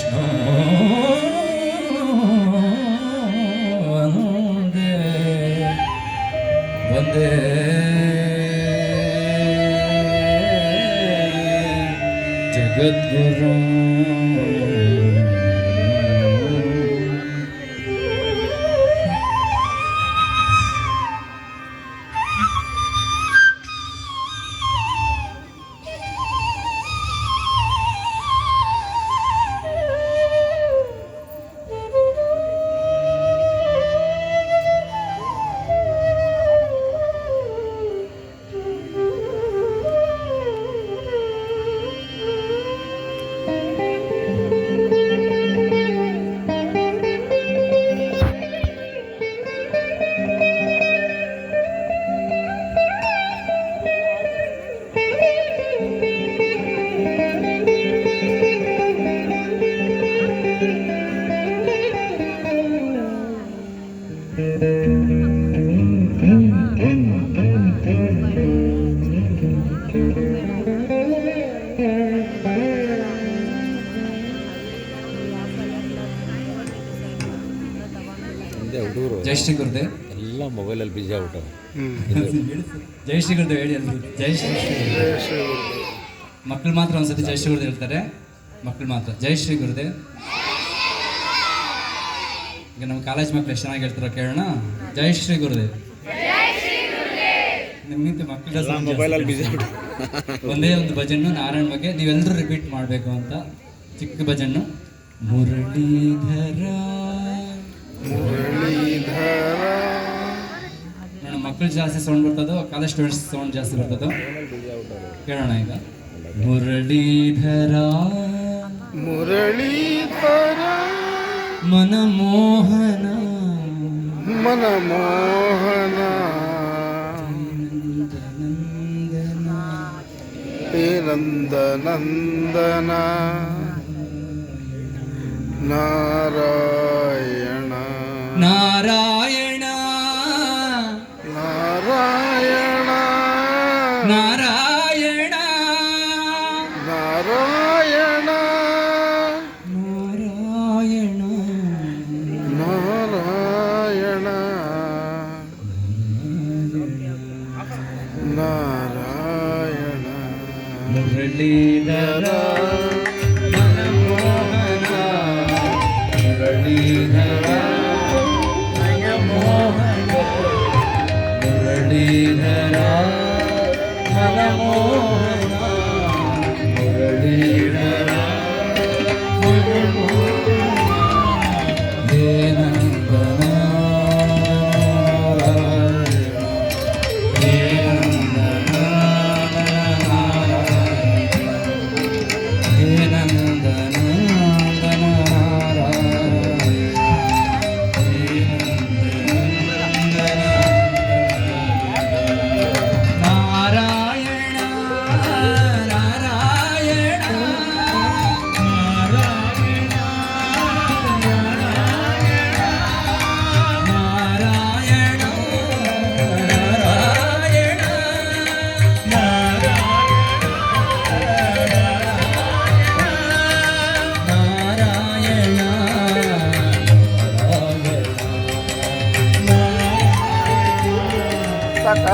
ವಿಷ್ಣು ವಂದೇ ವಂದೇ ಜಗದ್ಗುರು. ಹುಡುಗರು ಜೈ ಶ್ರೀ ಗುರುದೇವ್. ಎಲ್ಲ ಮೊಬೈಲಲ್ಲಿ ಬಿಜಿ ಆಗ್ಬಿಟ್ಟವು. ಜೈ ಶ್ರೀ ಗುರುದೇವ್ ಹೇಳಿ ಅಲ್ರಿ. ಜೈ ಶ್ರೀ ಮಕ್ಕಳು ಮಾತ್ರ ಒಂದ್ಸತಿ ಜೈ ಶ್ರೀ ಗುರುದೇವ್ ಹೇಳ್ತಾರೆ, ಮಕ್ಕಳು ಮಾತ್ರ ಜೈ ಶ್ರೀ ಗುರುದೇವ್. ಈಗ ನಮ್ಮ ಕಾಲೇಜ್ ಮಕ್ಕಳು ಎಷ್ಟು ಚೆನ್ನಾಗಿ ಹೇಳ್ತಾರೋ ಕೇಳೋಣ. ಜೈ ಶ್ರೀ ಗುರುದೇವ್. ನಿಮ್ಗಿಂತ ಮಕ್ಕಳು ಮೊಬೈಲಲ್ಲಿ ಬಿಜಿ ಆಗ್ಬಿಟ್ಟು ಒಂದೇ ಒಂದು ಭಜನ್ನು ನಾರಾಯಣ ಬಗ್ಗೆ ನೀವೆಲ್ಲರೂ ರಿಪೀಟ್ ಮಾಡಬೇಕು ಅಂತ. ಚಿಕ್ಕ ಭಜನ್ನು. ಮುರಳೀಧರ ನೋಡ, ಮಕ್ಕಳು ಜಾಸ್ತಿ ಸೌಂಡ್ ಬರ್ತದೋ ಕಾಲೇಜ್ ಸ್ಟೂಡೆಂಟ್ಸ್ ಸೌಂಡ್ ಜಾಸ್ತಿ ಬರ್ತದೋ ಕೇಳೋಣ ಈಗ. ಮುರಳೀಧರ ಮುರಳೀಧರ ಮನಮೋಹನ ಮನಮೋಹನ ನಂದ ನಂದನ ನಾರಾಯಣ ನಾರಾಯಣ ನಾರಾಯಣ ನಾರಾಯಣ ನಾರಾಯಣ ನಾರಾಯಣ ನಾರಾಯಣ ನಾರಾಯಣ ಮುರಳೀಧರ ಮನಮೋಹನ ಮುರಳೀಧರ ಮನಮೋಹನ ಮುರಳೀಧರ ಮನಮೋಹನ ಮುರಳೀಧರ ಹೇ ನಂದನ ಹೇ ನಂದನ ಹೇ ನಂದನ ಸಾಕ